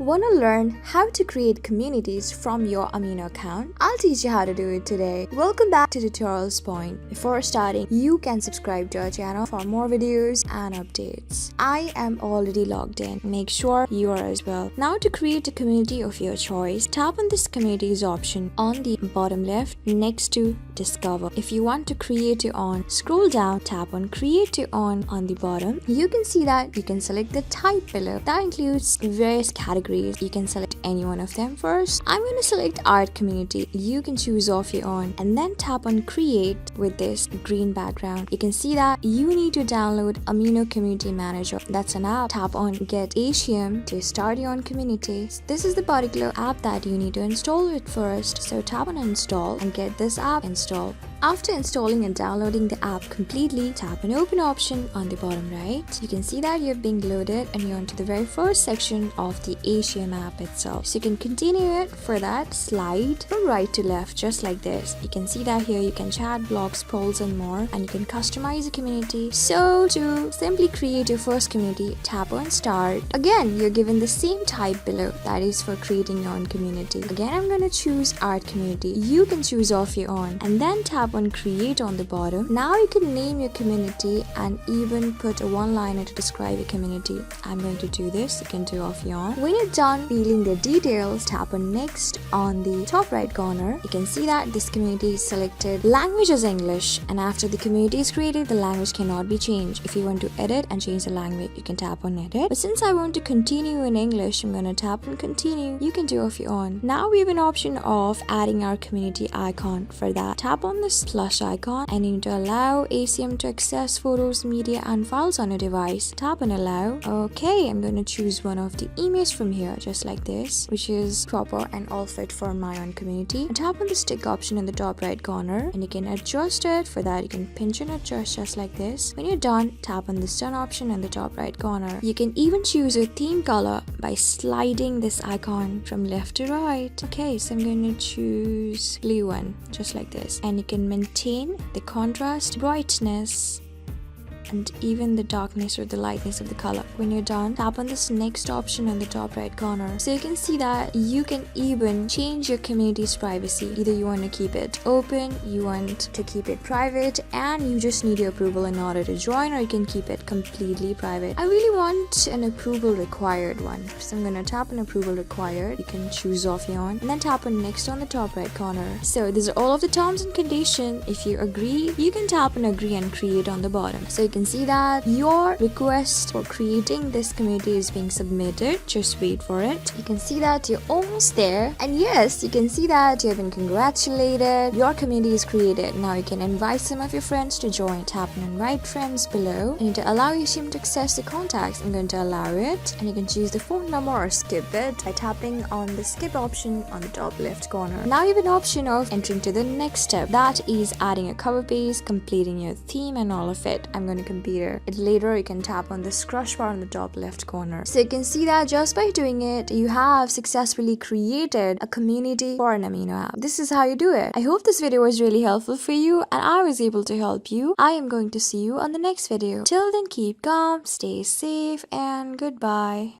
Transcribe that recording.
Want to learn how to create communities from your Amino account? I'll teach you how to do it today. Welcome back to Tutorials Point. Before starting, you can subscribe to our channel for more videos and updates. I am already logged in. Make sure you are as well. Now to create a community of your choice, tap on this communities option on the bottom left next to Discover. If you want to create your own, scroll down, tap on Create Your Own on the bottom. You can see that you can select the type below. That includes various categories. You can select any one of them first. I'm going to select Art Community. You can choose off your own and then tap on Create with this green background. You can see that you need to download Amino Community Manager. That's an app. Tap on Get ACM to start your own community. This is the particular app that you need to install it first. So tap on Install and get this app installed. After installing and downloading the app completely, tap on Open option on the bottom right. You can see that you're being loaded and you're onto the very first section of the ACM app itself. So you can continue it. For that, slide from right to left just like this. You can see that here you can chat, blogs, polls and more, and you can customize a community. So to simply create your first community, tap on Start. Again, you're given the same type below, that is for creating your own community. Again, I'm going to choose Art Community. You can choose off your own and then tap on Create on the bottom. Now you can name your community and even put a one-liner to describe your community. I'm going to do this. You can do off your own. When you're done filling the details, tap on Next on the top right corner. You can see that this community is selected. Language is English, and after the community is created, the language cannot be changed. If you want to edit and change the language, you can tap on Edit. But since I want to continue in English, I'm going to tap on Continue. You can do off your own. Now we have an option of adding our community icon. For that, tap on this plus icon and you need to allow ACM to access photos, media and files on your device. Tap on Allow. Okay, I'm going to choose one of the emails from here just like this, which is proper and all fit for my own community. And tap on the stick option in the top right corner and you can adjust it. For that, you can pinch and adjust just like this. When you're done, tap on the Done option in the top right corner. You can even choose a theme color by sliding this icon from left to right. Okay, so I'm going to choose blue one just like this, and you can maintain the contrast, brightness and even the darkness or the lightness of the color. When you're done, tap on this next option in the top right corner. So you can see that you can even change your community's privacy. Either you want to keep it open, you want to keep it private, and you just need your approval in order to join, or you can keep it completely private. I really want an approval required one, so I'm going to tap on approval required. You can choose off your own and then tap on next on the top right corner. So these are all of the terms and conditions. If you agree, you can tap on agree and create on the bottom. So you can see that your request for creating this community is being submitted. Just wait for it. You can see that you're almost there, and yes, you can see that you have been congratulated. Your community is created. Now you can invite some of your friends to join. Tap on invite friends below. You need to allow your team to access the contacts. I'm going to allow it, and you can choose the phone number or skip it by tapping on the skip option on the top left corner. Now you have an option of entering to the next step, that is adding a cover page, completing your theme and all of it. I'm going to complete it later. You can tap on this crush bar on the top left corner. So you can see that just by doing it, you have successfully created a community for an Amino app. This is how you do it. I hope this video was really helpful for you and I was able to help you. I am going to see you on the next video. Till then, keep calm, stay safe, and goodbye.